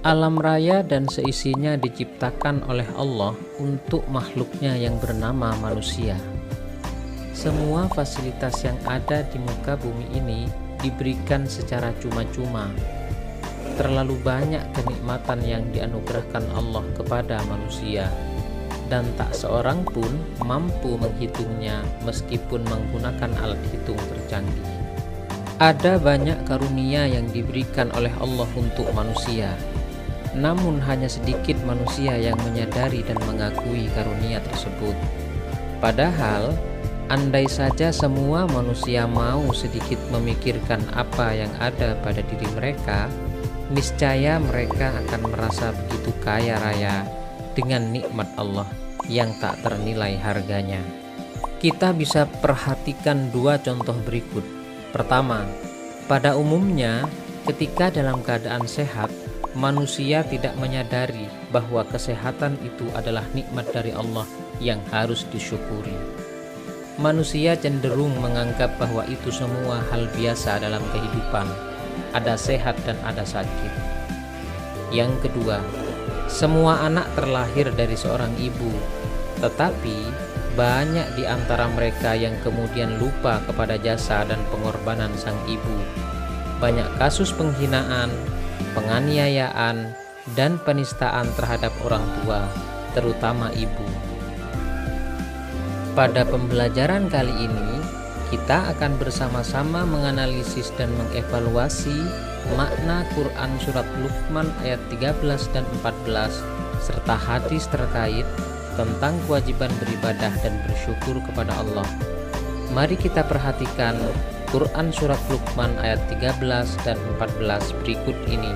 Alam raya dan seisinya diciptakan oleh Allah untuk makhluknya yang bernama manusia. Semua fasilitas yang ada di muka bumi ini diberikan secara cuma-cuma. Terlalu banyak kenikmatan yang dianugerahkan Allah kepada manusia, dan tak seorang pun mampu menghitungnya meskipun menggunakan alat hitung tercanggih. Ada banyak karunia yang diberikan oleh Allah untuk manusia, namun hanya sedikit manusia yang menyadari dan mengakui karunia tersebut. Padahal, andai saja semua manusia mau sedikit memikirkan apa yang ada pada diri mereka, niscaya mereka akan merasa begitu kaya raya dengan nikmat Allah yang tak ternilai harganya. Kita bisa perhatikan dua contoh berikut. Pertama, pada umumnya ketika dalam keadaan sehat, manusia tidak menyadari bahwa kesehatan itu adalah nikmat dari Allah yang harus disyukuri. Manusia cenderung menganggap bahwa itu semua hal biasa dalam kehidupan, ada sehat dan ada sakit. Yang kedua, semua anak terlahir dari seorang ibu, tetapi banyak di antara mereka yang kemudian lupa kepada jasa dan pengorbanan sang ibu. Banyak kasus penghinaan, penganiayaan, dan penistaan terhadap orang tua, terutama ibu. Pada pembelajaran kali ini, kita akan bersama-sama menganalisis dan mengevaluasi makna Quran Surat Luqman ayat 13 dan 14, serta hadis terkait tentang kewajiban beribadah dan bersyukur kepada Allah. Mari kita perhatikan Quran Surat Luqman ayat 13 dan 14 berikut ini.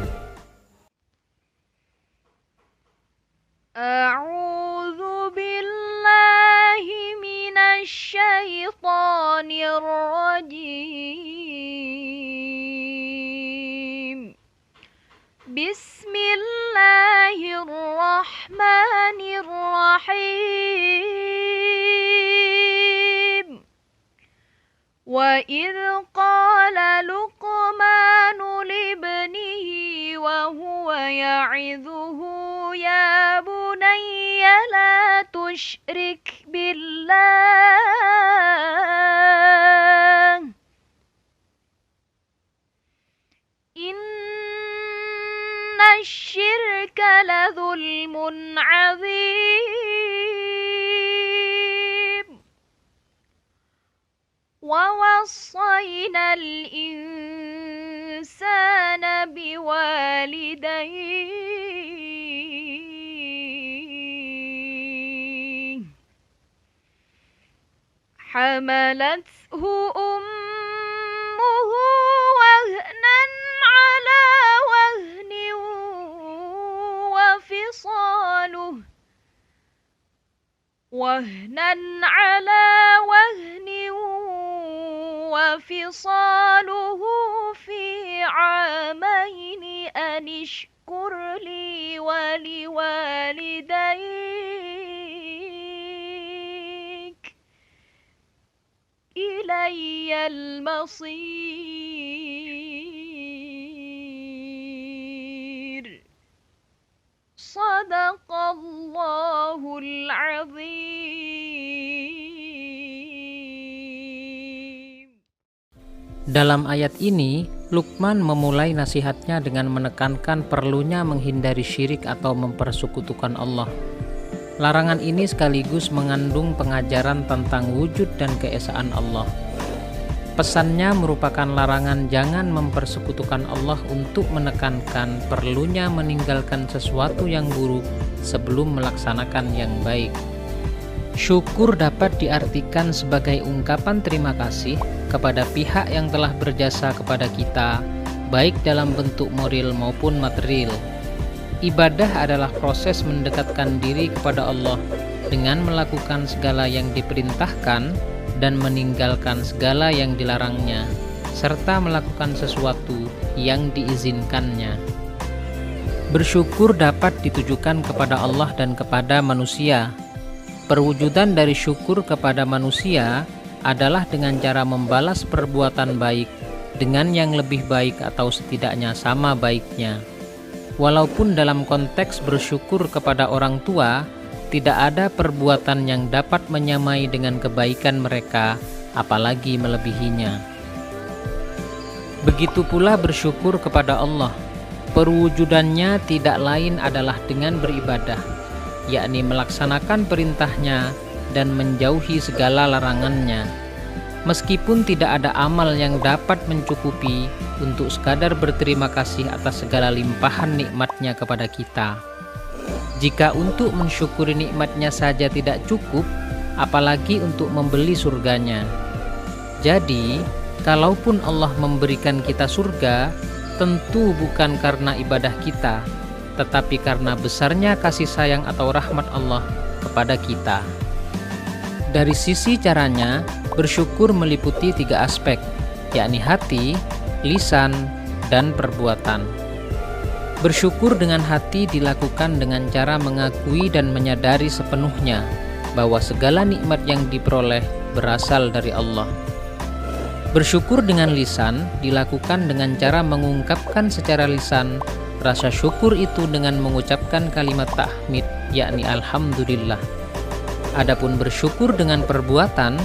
A'udzu billahi minasy syaithanir rajim. Bismillahirrahmanirrahim. Wa idh qala Luqmanu libnihi wa huwa ya'idhuhu ya bunayya la tusyrik billah inna syirka la dhulmun 'adzim. وَوَصَّيْنَا الْإِنسَانَ بِوَالِدَيْهِ حَمَلَتْهُ أُمُّهُ وَهْنًا عَلَى وَهْنٍ وفصاله في عامين أن اشكر لي ولوالديك إلي المصير. صدق الله العظيم. Dalam ayat ini, Luqman memulai nasihatnya dengan menekankan perlunya menghindari syirik atau mempersekutukan Allah. Larangan ini sekaligus mengandung pengajaran tentang wujud dan keesaan Allah. Pesannya merupakan larangan jangan mempersekutukan Allah untuk menekankan perlunya meninggalkan sesuatu yang buruk sebelum melaksanakan yang baik. Syukur dapat diartikan sebagai ungkapan terima kasih kepada pihak yang telah berjasa kepada kita, baik dalam bentuk moral maupun material. Ibadah adalah proses mendekatkan diri kepada Allah dengan melakukan segala yang diperintahkan dan meninggalkan segala yang dilarangnya, serta melakukan sesuatu yang diizinkannya. Bersyukur dapat ditujukan kepada Allah dan kepada manusia. Perwujudan dari syukur kepada manusia adalah dengan cara membalas perbuatan baik dengan yang lebih baik atau setidaknya sama baiknya. Walaupun dalam konteks bersyukur kepada orang tua, tidak ada perbuatan yang dapat menyamai dengan kebaikan mereka, apalagi melebihinya. Begitu pula bersyukur kepada Allah. Perwujudannya tidak lain adalah dengan beribadah, yakni melaksanakan perintahnya dan menjauhi segala larangannya. Meskipun tidak ada amal yang dapat mencukupi untuk sekadar berterima kasih atas segala limpahan nikmatnya kepada kita. Jika untuk mensyukuri nikmatnya saja tidak cukup, apalagi untuk membeli surganya. Jadi, kalaupun Allah memberikan kita surga, tentu bukan karena ibadah kita, tetapi karena besarnya kasih sayang atau rahmat Allah kepada kita. Dari sisi caranya, bersyukur meliputi 3 aspek, yakni hati, lisan, dan perbuatan. Bersyukur dengan hati dilakukan dengan cara mengakui dan menyadari sepenuhnya bahwa segala nikmat yang diperoleh berasal dari Allah. Bersyukur dengan lisan dilakukan dengan cara mengungkapkan secara lisan rasa syukur itu dengan mengucapkan kalimat tahmid, yakni alhamdulillah. Adapun bersyukur dengan perbuatan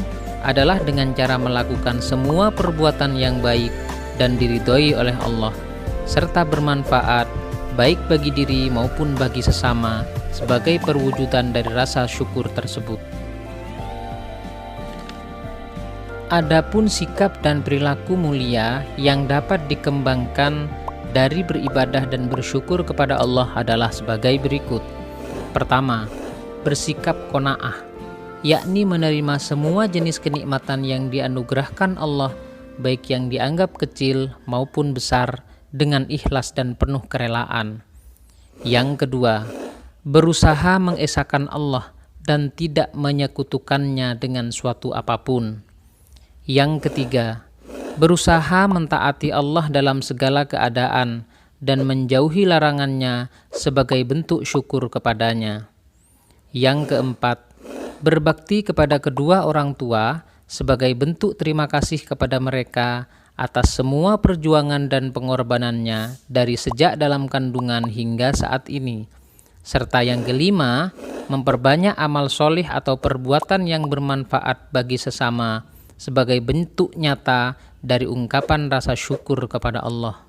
adalah dengan cara melakukan semua perbuatan yang baik dan diridhoi oleh Allah, serta bermanfaat baik bagi diri maupun bagi sesama sebagai perwujudan dari rasa syukur tersebut. Adapun sikap dan perilaku mulia yang dapat dikembangkan dari beribadah dan bersyukur kepada Allah adalah sebagai berikut. Pertama, bersikap qanaah, yakni menerima semua jenis kenikmatan yang dianugerahkan Allah, baik yang dianggap kecil maupun besar, dengan ikhlas dan penuh kerelaan. Yang kedua, berusaha mengesahkan Allah dan tidak menyekutukannya dengan suatu apapun. Yang ketiga, berusaha mentaati Allah dalam segala keadaan dan menjauhi larangannya sebagai bentuk syukur kepadanya. Yang keempat, berbakti kepada kedua orang tua sebagai bentuk terima kasih kepada mereka atas semua perjuangan dan pengorbanannya dari sejak dalam kandungan hingga saat ini. Serta yang kelima, memperbanyak amal solih atau perbuatan yang bermanfaat bagi sesama sebagai bentuk nyata dari ungkapan rasa syukur kepada Allah.